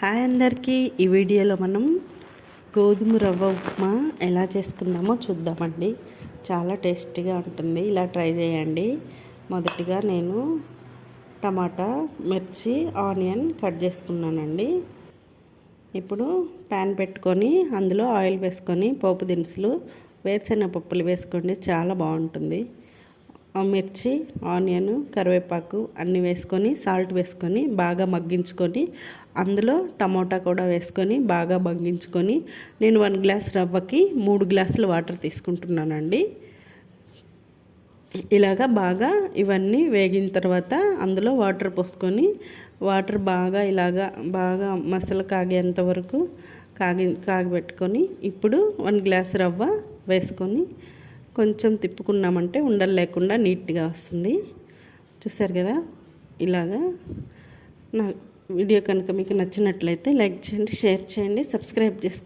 Hi అందరికీ, ఈ వీడియోలో మనం గోధుమ రవ్వ ఉప్మా ఎలా చేసుకుందామో చూద్దామండి. చాలా టేస్టీగా ఉంటుంది, ఇలా ట్రై చేయండి. మొదటిగా నేను టమాటా, మిర్చి, ఆనియన్ కట్ చేసుకున్నానండి. ఇప్పుడు ప్యాన్ పెట్టుకొని అందులో ఆయిల్ వేసుకొని పోపు దినుసులు, వేరుశెనగ పప్పులు వేసుకోండి, చాలా బాగుంటుంది. మిర్చి, ఆనియన్, కరివేపాకు అన్నీ వేసుకొని సాల్ట్ వేసుకొని బాగా మగ్గించుకొని అందులో టమోటా కూడా వేసుకొని బాగా మగ్గించుకొని నేను 1 గ్లాస్ రవ్వకి 3 గ్లాసులు వాటర్ తీసుకుంటున్నానండి. ఇలాగా బాగా ఇవన్నీ వేగిన తర్వాత అందులో వాటర్ పోసుకొని వాటర్ బాగా ఇలాగా బాగా మసలు కాగేంత వరకు కాగబెట్టుకొని ఇప్పుడు 1 గ్లాస్ రవ్వ వేసుకొని కొంచెం తిప్పుకున్నామంటే ఉండలు లేకుండా నీట్గా వస్తుంది. చూసారు కదా, ఇలాగా. నా వీడియో కనుక మీకు నచ్చినట్లయితే లైక్ చేయండి, షేర్ చేయండి, సబ్స్క్రైబ్ చేసుకోండి.